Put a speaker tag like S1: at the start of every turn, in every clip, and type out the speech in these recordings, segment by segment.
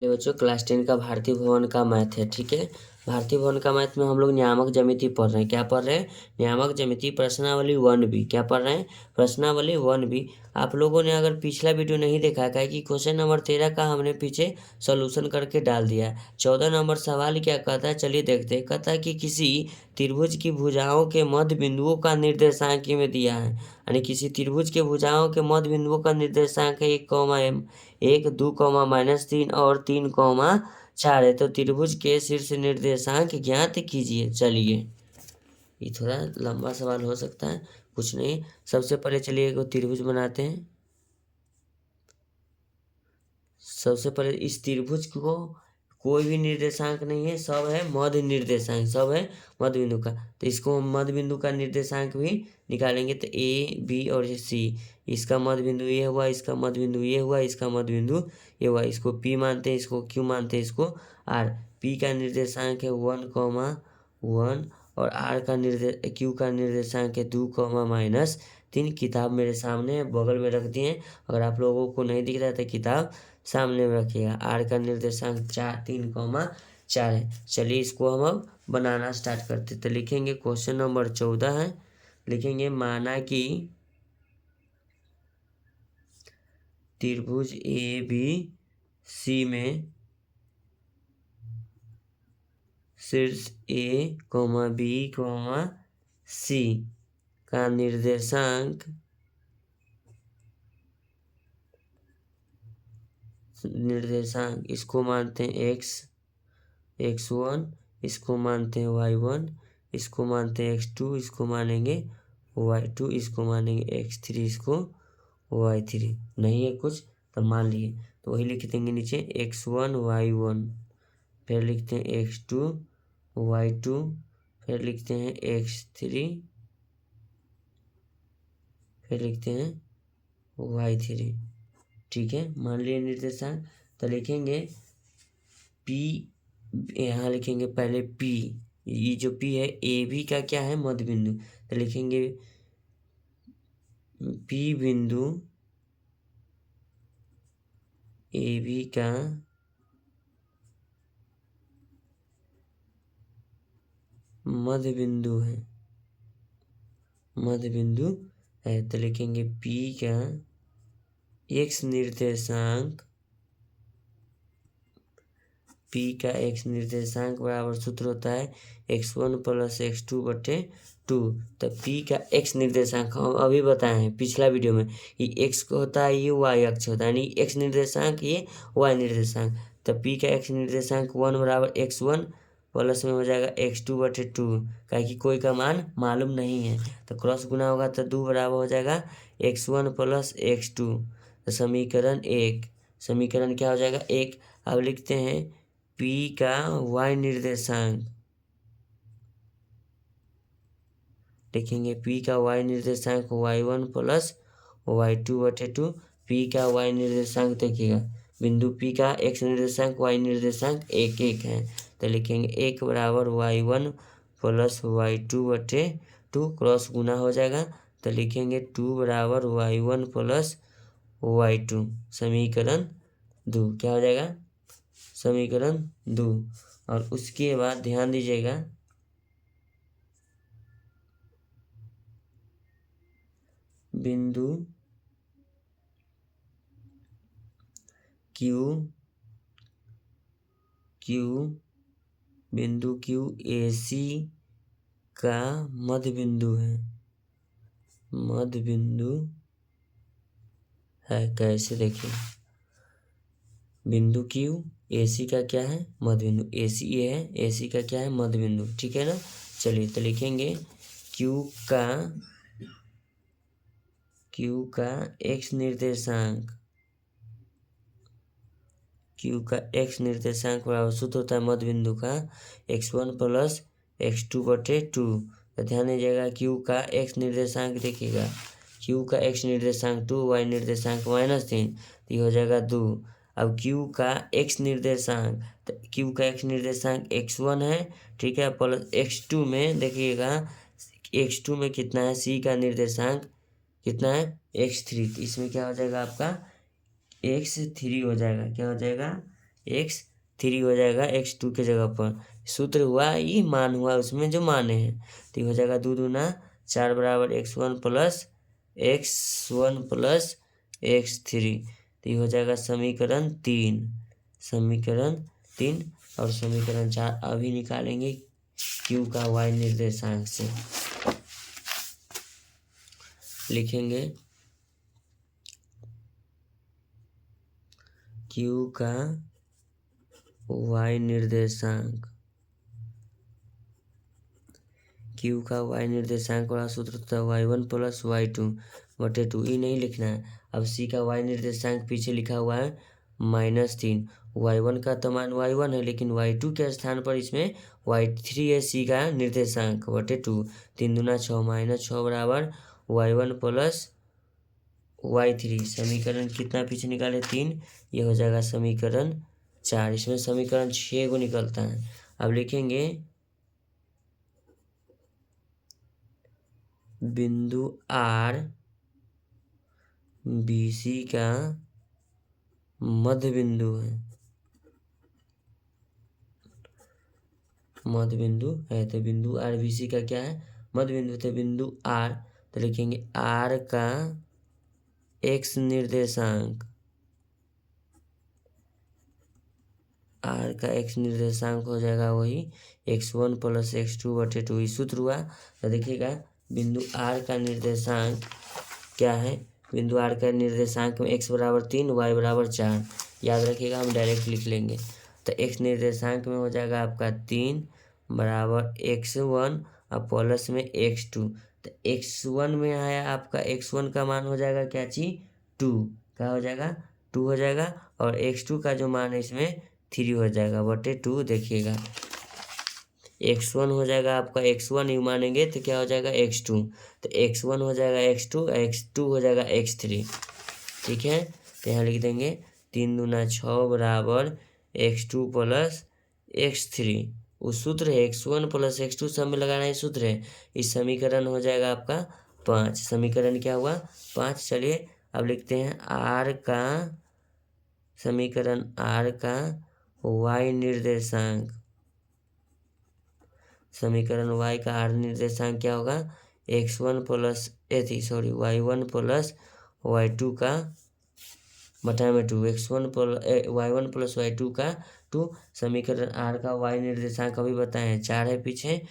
S1: ये बच्चों क्लास 10 का भारतीय भवन का मैथ है। ठीक है, भारतीय भवन का मैथ में हम लोग नियामक ज्यामिति पढ़ रहे हैं। क्या पढ़ रहे हैं? नियामक ज्यामिति प्रश्नावली 1B। क्या पढ़ रहे हैं? प्रश्नावली 1B। आप लोगों ने अगर पिछला वीडियो नहीं देखा है कि क्वेश्चन नंबर 13 का हमने पीछे सोल्यूशन करके डाल दिया है। 14 नंबर सवाल क्या कहता है, चलिए देखते हैं। कहता है कि किसी त्रिभुज की भुजाओं के मध्य बिंदुओं का निर्देशांक में दिया है। यानी किसी त्रिभुज के भुजाओं के मध्य बिंदुओं का निर्देशांक है 1, 2, -3 और 3, 4 है। तो त्रिभुज के शीर्ष निर्देशांक ज्ञात कीजिए। चलिए, ये थोड़ा लंबा सवाल हो सकता है, कुछ नहीं। सबसे पहले चलिए एक त्रिभुज बनाते हैं। सबसे पहले इस त्रिभुज को कोई भी निर्देशांक नहीं है, सब है मध्य निर्देशांक, सब है मध्य बिंदु का। तो इसको हम मध्य बिंदु का निर्देशांक भी निकालेंगे। तो A, B और C, इसका मध्य बिंदु ये हुआ, इसका मध्य बिंदु ये हुआ, इसका मध्य बिंदु ये हुआ। इसको P मानते हैं, इसको Q मानते हैं, इसको R। P का निर्देशांक है 1, 1 और Q का निर्देशांक है 2, -3। किताब मेरे सामने है, बगल में रख दिए। अगर आप लोगों को नहीं दिख रहा है तो किताब सामने में रखिएगा। R का निर्देशांक 3, 4 है। चलिए इसको हम अब बनाना स्टार्ट करते। तो लिखेंगे क्वेश्चन नंबर 14 है। लिखेंगे माना कि त्रिभुज ABC में शीर्ष A, B, C का निर्देशांक इसको मानते हैं x1, इसको मानते हैं y1, इसको मानते हैं x2, इसको मानेंगे y2, इसको मानेंगे x3, इसको y3। नहीं है कुछ तो मान लिए, तो वही लिख देंगे नीचे x1, y1, फिर लिखते हैं x2, y2, फिर लिखते हैं x3, फिर लिखते हैं y3। ठीक है, मान लिए निर्देशांक। तो लिखेंगे P, यहाँ लिखेंगे पहले P। ये जो P है AB का क्या है, मध्य बिंदु। तो लिखेंगे P बिंदु AB का मध्य बिंदु है, मध्य बिंदु है। तो लिखेंगे P का x निर्देशांक, P का x निर्देशांक बराबर सूत्र होता है x1 + x2/2। तो P का x निर्देशांक हम अभी बताए हैं पिछला वीडियो में, ये x को होता है, ये y अक्ष होता है, यानी x निर्देशांक, ये y निर्देशांक। तो P का x निर्देशांक 1 बराबर x1 प्लस में हो जाएगा x2/2, क्या कि कोई का मान मालूम नहीं है। तो क्रॉस गुना होगा तो 2 बराबर हो जाएगा x1 + x2। तो समीकरण 1, समीकरण क्या हो जाएगा 1। अब लिखते हैं P का y निर्देशांक, लिखेंगे P का y निर्देशांक y1 + y2/2। P का y निर्देशांक देखिएगा, बिंदु P का x निर्देशांक y निर्देशांक 1, 1 है। तो लिखेंगे 1 बराबर y1 + y2/2, क्रॉस गुना हो जाएगा। तो लिखेंगे 2 बराबर y1 + y2, समीकरण 2। क्या हो जाएगा, समीकरण 2। और उसके बाद ध्यान दीजिएगा, बिंदु बिंदु Q AC का मध्य बिंदु है, मध्य बिंदु है। कैसे देखिए, बिंदु Q AC का क्या है, मध्य बिंदु। AC ये है, AC का क्या है, मध्य बिंदु। ठीक है ना। चलिए तो लिखेंगे Q का x निर्देशांक, Q का x निर्देशांक बराबर सूत्र होता है मध्य बिंदु का x1 + x2/2। तो ध्यान दीजिएगा Q का x निर्देशांक देखिएगा, Q का x निर्देशांक 2, y निर्देशांक -3, तो ये हो जाएगा 2। अब Q का x निर्देशांक, तो Q का x निर्देशांक x1 है, ठीक है, प्लस x2 में देखिएगा, x2 में कितना है, C का निर्देशांक कितना है, x3। तो इसमें क्या हो जाएगा आपका x3 हो जाएगा। क्या हो जाएगा, एक्स थ्री हो जाएगा एक्स टू के जगह पर। सूत्र हुआ ये मान हुआ उसमें जो माने हैं, तो ये हो जाएगा 2 दूना 4 बराबर x1 plus x1 plus x3। तो ये हो जाएगा समीकरण 3। और समीकरण 4 अभी निकालेंगे क्यू का y निर्देशांक से। लिखेंगे क्यू का y निर्देशांक। क्यू का y निर्देशांक वाला सूत्र था y1 प्लस y2 बटे 2। ये नहीं लिखना है। अब सी का y निर्देशांक पीछे लिखा हुआ है -3। y1 का तो मान y1 है, लेकिन y2 के स्थान पर इसमें y3 है सी का निर्देशांक बटे 2। 3 दूना 6 -6 बराबर y1 प्लस y3। समीकरण कितना पीछे निकाले 3, ये हो जाएगा समीकरण 4। इसमें समीकरण 6 को निकलता है। अब लिखेंगे बिंदु आर BC का मध्य बिंदु है। मध्य बिंदु है तो बिंदु आर BC का क्या है? मध्य बिंदु। तो बिंदु आर, तो लिखेंगे आर का एक्स निर्देशांक। आर का एक्स निर्देशांक हो जाएगा वही x1 प्लस x2 बटे 2। सूत्र हुआ। तो देखिएगा बिंदु आर का निर्देशांक क्या है? बिंदु आर का निर्देशांक में x बराबर 3 y बराबर 4 याद रखिएगा, हम डायरेक्ट लिख लेंगे। तो x निर्देशांक में हो जाएगा आपका 3 बराबर x1 और प्लस में x2। तो x1 में आया आपका x1 का मान हो जाएगा क्या चीज? 2। क्या हो जाएगा? 2 हो जाएगा। और x2 का जो मान है इसमें 3 हो जाएगा बटे 2। देखिएगा x1 हो जाएगा आपका x1 ही मानेंगे तो क्या हो जाएगा x2। तो x1 हो जाएगा x2, x2 हो जाएगा x3। ठीक है, तो यहाँ लिख देंगे 3 दूना 6 बराबर x2 प्लस x3। उस सूत्र है x1 प्लस x2 सब में लगाना है सूत्र है। इस समीकरण हो जाएगा आपका 5। समीकरण क्या हुआ? 5। चलिए अब लिखते हैं आर का समीकरण आर का y निर्देशांक। समीकरण y का आर निर्देशांक क्या होगा? x1 plus y1 plus y2 का बटा में 2। y1 प्लस y2 का 2। समीकरण आर का y निर्देशांक अभी बताएं 4 है पीछे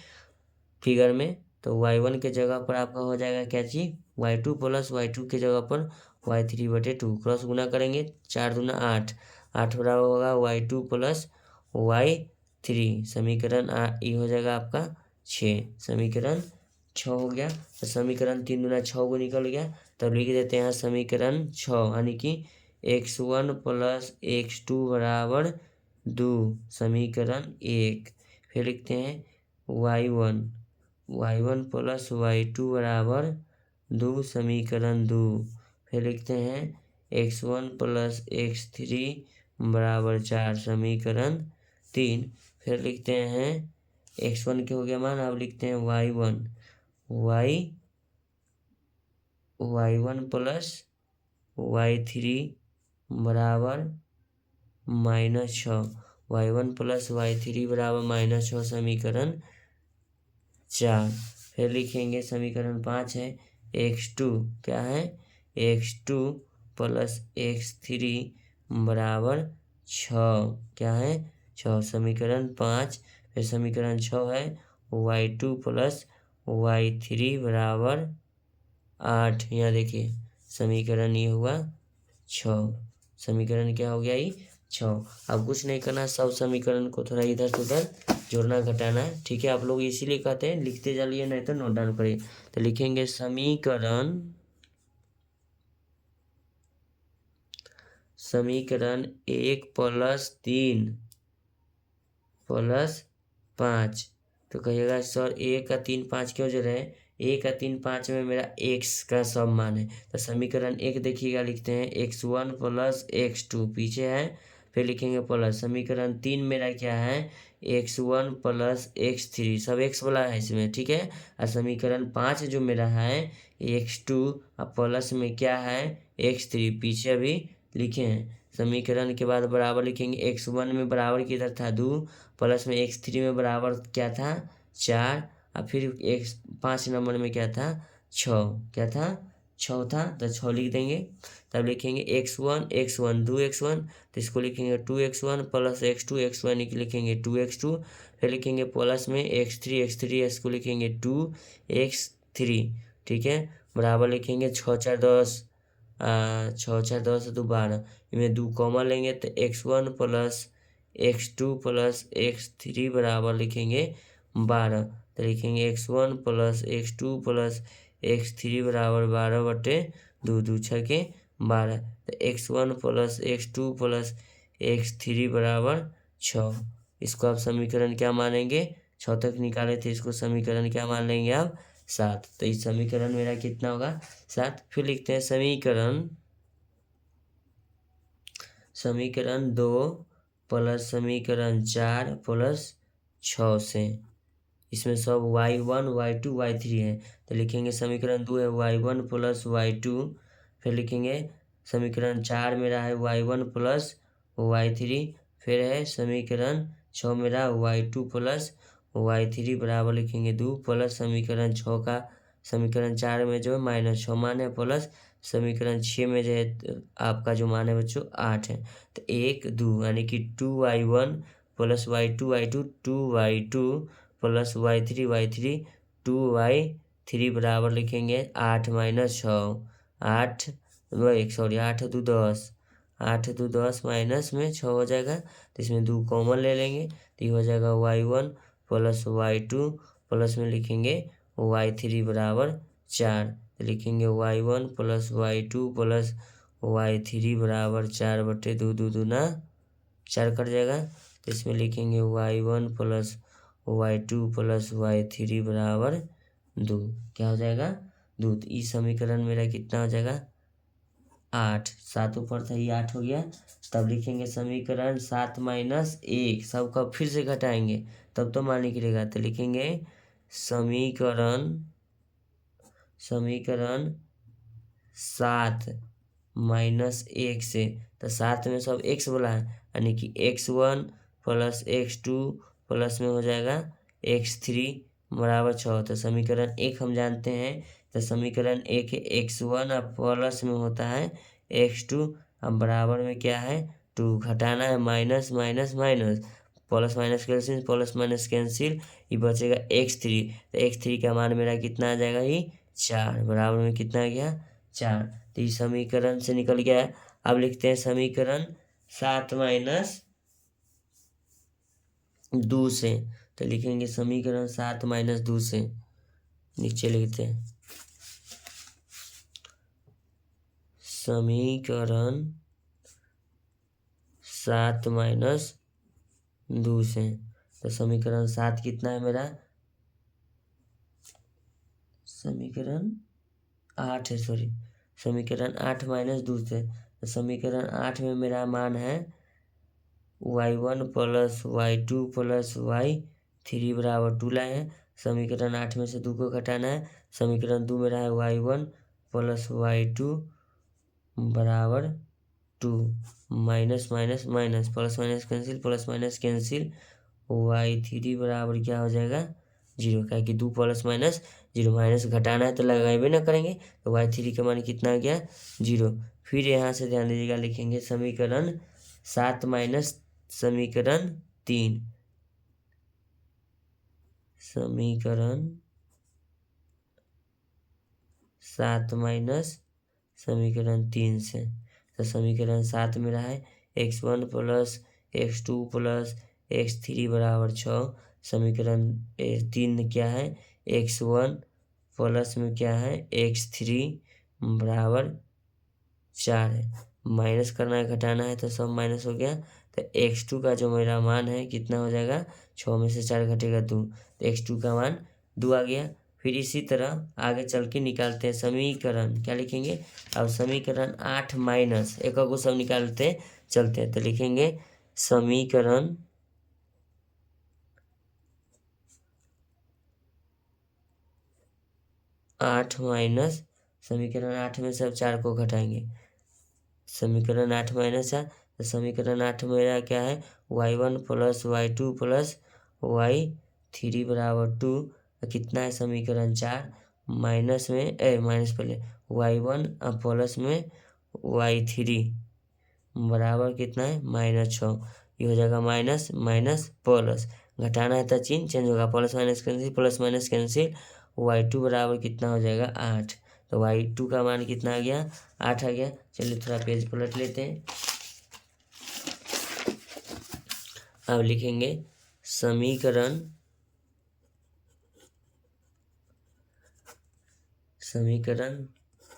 S1: फिगर में। तो y1 के जगह पर आपका हो जाएगा क्या चीज? y2 प्लस y2 के जगह पर y3 बटे 2। क्रॉस गुना करेंगे 4 दूना 8, 8 बराबर होगा y2 प्लस y3। समीकरण ये हो जाएगा आपका 6। समीकरण 6 हो गया। तो समीकरण 3 दूना 6 को निकल गया। तब लिख देते हैं समीकरण 6 यानी कि x1 प्लस x2 बराबर 2। समीकरण 1। फिर लिखते हैं y1 प्लस y2 बराबर 2। समीकरण 2। फिर लिखते हैं x1 प्लस x3 बराबर 4। समीकरण 3। फिर लिखते हैं x1 के हो गया मान। अब लिखते हैं y1 प्लस y3 बराबर -6। y1 प्लस y3 बराबर -6। समीकरण 4। फिर लिखेंगे समीकरण 5 है x2 क्या है? x2 प्लस x3 बराबर 6। क्या है? 6। समीकरण 5। फिर समीकरण 6 है y2 प्लस y3 बराबर 8। यहाँ देखिए समीकरण ये हुआ 6। समीकरण क्या हो गया? ये 6। अब कुछ नहीं करना, सब समीकरण को थोड़ा इधर से उधर जोड़ना घटाना है। ठीक है, आप लोग इसीलिए कहते हैं लिखते चलिए नहीं तो नोट डाउन करिए। तो लिखेंगे समीकरण 1 प्लस 3 प्लस 5। तो कहिएगा सर 1 का 3 5 क्यों जोड़ रहे हैं? 1 का 3 5 में मेरा x का सब मान है। तो समीकरण 1 देखिएगा लिखते हैं x1 प्लस x2 पीछे है। फिर लिखेंगे प्लस समीकरण 3 मेरा क्या है? x1 प्लस x3 सब x वाला है इसमें। ठीक है, और समीकरण 5 जो मेरा है x2 और प्लस में क्या है? x3 पीछे अभी लिखे हैं। समीकरण के बाद बराबर लिखेंगे x1 में बराबर किधर था 2 प्लस में x3 में बराबर क्या था 4 और फिर x5 नंबर में क्या था 6 क्या था 6 था तो 6 लिख देंगे। तब लिखेंगे x1 2x1 तो इसको लिखेंगे 2x1 प्लस x2 लिखेंगे 2x2 फिर लिखेंगे प्लस में x3 इसको लिखेंगे 2x3 ठीक है बराबर लिखेंगे 6 4 10 6 4 10 तो 12 इनमें 2 कॉमन लेंगे तो x1 plus x2 plus x3 बराबर लिखेंगे 12 तो लिखेंगे x1 plus x2 plus x3 बराबर 12/2 2 6 के 12 तो x1 plus x2 plus x3 बराबर 6। इसको आप समीकरण क्या मानेंगे 6 तक निकाले थे इसको समीकरण क्या मान लेंगे आप 7। तो इस समीकरण मेरा कितना होगा 7। फिर लिखते हैं समीकरण 2 प्लस समीकरण 4 प्लस 6 से इसमें सब y1 y2 y3 है तो लिखेंगे समीकरण 2 है y1 प्लस y2 फिर लिखेंगे समीकरण 4 मेरा है y1 प्लस y3 फिर है समीकरण 6 मेरा y2 प्लस y3 बराबर लिखेंगे 2 प्लस समीकरण 6 का समीकरण 4 में जो है -6 मान है प्लस समीकरण 6 में जो है आपका जो मान है बच्चों 8 है तो 1 2 यानी कि 2y1 plus y2 2y2 plus y3 2y3 बराबर लिखेंगे 8 - 6 8 8 2 10 8 2 10 माइनस में 6 हो जाएगा तो इसमें 2 कॉमन ले लेंगे तो ये हो जाएगा y1 प्लस y2 प्लस में लिखेंगे y3 बराबर 4 तो लिखेंगे y1 plus y2 plus y3 बराबर 4/2 2 दूना 4 कट जाएगा तो इसमें लिखेंगे y1 plus y2 plus y3 बराबर 2 क्या हो जाएगा 2। तो इस समीकरण मेरा कितना हो जाएगा 8 7 ऊपर था ये 8 हो गया। तब लिखेंगे समीकरण 7 - 1 सबका फिर से घटाएंगे तब तो मान निकलेगा तो लिखेंगे समीकरण 7 - 1 से तो 7 में सब x बोला है यानी कि x1 प्लस x2 प्लस में हो जाएगा x3 बराबर 6 तो समीकरण 1 हम जानते हैं तो समीकरण 1 है x1 अब प्लस में होता है x2 अब बराबर में क्या है 2 घटाना है minus minus minus plus minus cancel ये बचेगा x3 तो x3 का मान मेरा कितना आ जाएगा ये 4 बराबर में कितना आ गया 4 तो इस समीकरण से निकल गया। अब लिखते हैं समीकरण 7 - 2 से तो लिखेंगे समीकरण 7 - 2 से नीचे लिखते हैं समीकरण 7 - 2 से तो समीकरण 7 कितना है मेरा समीकरण 8 है समीकरण 8 - 2 से तो समीकरण 8 में मेरा मान है y1 plus y2 plus y3 बराबर 2 लाए हैं समीकरण 8 में से 2 को घटाना है समीकरण 2 में रहा है y1 प्लस y2 बराबर 2 minus minus minus plus minus cancel y3 बराबर क्या हो जाएगा 0 क्या कि 2 प्लस माइनस 0 माइनस घटाना है तो लगाए ना करेंगे तो y3 का मान कितना आ गया 0। फिर यहाँ से ध्यान दीजिएगा लिखेंगे समीकरण 7 माइनस समीकरण 3 समीकरण 7 माइनस समीकरण 3 से तो समीकरण 7 में रहा है x1 plus x2 plus x3 बराबर 6 समीकरण 3 क्या है x1 प्लस में क्या है x3 बराबर 4 है माइनस करना है घटाना है तो सब माइनस हो गया तो x2 का जो मेरा मान है कितना हो जाएगा 6 में से 4 घटेगा 2 तो x2 का मान 2 आ गया। फिर इसी तरह आगे चल के निकालते हैं समीकरण क्या लिखेंगे अब समीकरण 8 माइनस एक को सब निकालते चलते हैं तो लिखेंगे समीकरण 8 माइनस समीकरण 8 में सब 4 को घटाएंगे समीकरण 8 - 4 तो समीकरण 8 मेरा क्या है, y1 plus y2 plus y3 बराबर 2। कितना है समीकरण 4, माइनस में माइनस पहले y1 प्लस में y3 बराबर कितना है -6। ये हो जाएगा माइनस माइनस प्लस, घटाना है तो चिन्ह चेंज होगा, प्लस माइनस कैंसिल y2 बराबर कितना हो जाएगा 8। तो y2 का मान कितना आ गया 8 आ गया। चलिए थोड़ा पेज पलट लेते हैं। अब लिखेंगे समीकरण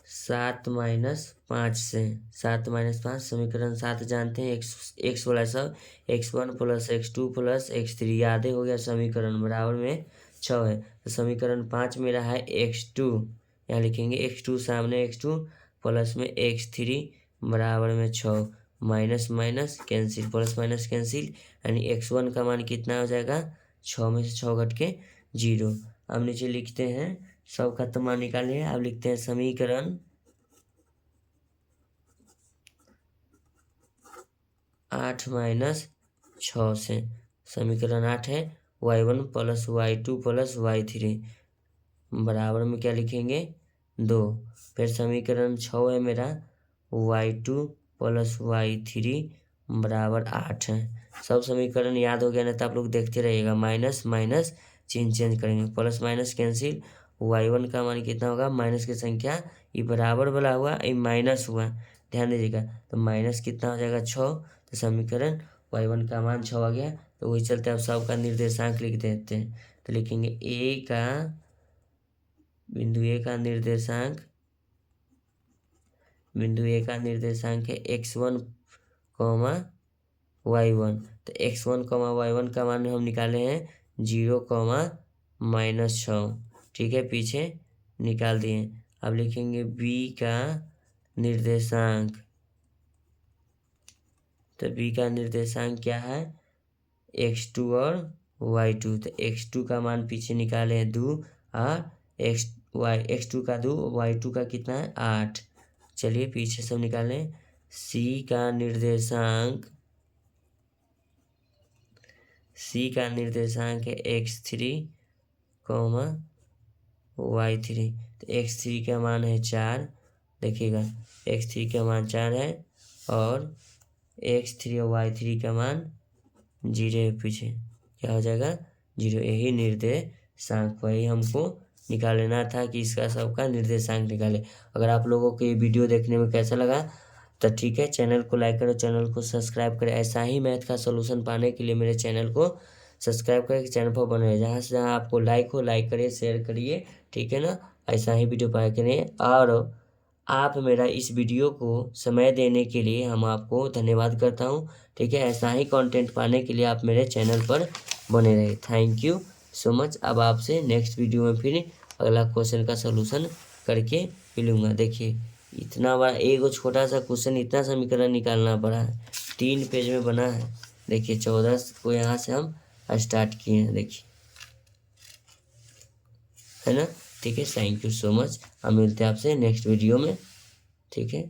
S1: 7 माइनस 5 से 7 माइनस 5 समीकरण 7 जानते हैं, एक्स वाला सब x1 plus x2 plus x3 याद हो गया, समीकरण बराबर में 6 है। तो समीकरण 5 मेरा है x2, यहाँ लिखेंगे x2 सामने x2 प्लस में x3 बराबर में 6, minus minus cancel plus minus cancel, यानी x1 का मान कितना हो जाएगा 6 में से 6 घट के 0। अब नीचे लिखते हैं सब का मान निकालिए। अब लिखते हैं समीकरण 8 माइनस 6 से, समीकरण 8 है y1 plus y2 plus y3 बराबर में क्या लिखेंगे 2। फिर समीकरण 6 है मेरा y2 प्लस y3 बराबर 8 है। सब समीकरण याद हो गया ना, तो आप लोग देखते रहिएगा, माइनस माइनस चिन्ह चेंज करेंगे, प्लस माइनस कैंसिल, y1 का मान कितना होगा, माइनस की संख्या ये बराबर वाला हुआ ये माइनस हुआ, ध्यान दीजिएगा, तो माइनस कितना हो जाएगा 6। तो समीकरण y1 का मान 6 आ गया। तो वही चलते अब सबका निर्देशांक लिख देते हैं। तो लिखेंगे बिंदु ए का निर्देशांक है x1 y1। तो x1 y1 का मान हम निकाले हैं 0 -6, ठीक है, पीछे निकाल दिए। अब लिखेंगे b का निर्देशांक, तो b का निर्देशांक क्या है x2 और y2। तो x2 का मान पीछे निकाले हैं 2 और x2 का 2 y2 का कितना है 8। चलिए पीछे सब निकालें। c का निर्देशांक है x3 y3। तो x3 का मान है 4, देखिएगा x3 का मान 4 है और x3 और y3 का मान 0 है, पीछे क्या हो जाएगा 0। यही निर्देशांक वही हमको निकाल लेना था कि इसका सबका निर्देशांक निकाले। अगर आप लोगों को ये वीडियो देखने में कैसा लगा तो ठीक है, चैनल को लाइक करो, चैनल को सब्सक्राइब करें। ऐसा ही मैथ का सोल्यूशन पाने के लिए मेरे चैनल को सब्सक्राइब करके चैनल पर बने, जहाँ से जहाँ आपको लाइक करिए, शेयर करिए, ठीक है ना। ऐसा ही वीडियो पाए करें, और आप मेरा इस वीडियो को समय देने के लिए हम आपको धन्यवाद करता हूँ, ठीक है। ऐसा ही कंटेंट पाने के लिए आप मेरे चैनल पर बने रहे। Thank you so much. अब आपसे नेक्स्ट वीडियो में फिर अगला क्वेश्चन का सलूशन करके मिलूँगा। देखिए इतना बड़ा एक छोटा सा क्वेश्चन, इतना समीकरण निकालना पड़ा है, 3 पेज में बना है। देखिए 14 को यहाँ से हम स्टार्ट किए हैं, देखिए, है ना, ठीक है। Thank you so much. हम मिलते हैं आपसे नेक्स्ट वीडियो में, ठीक है।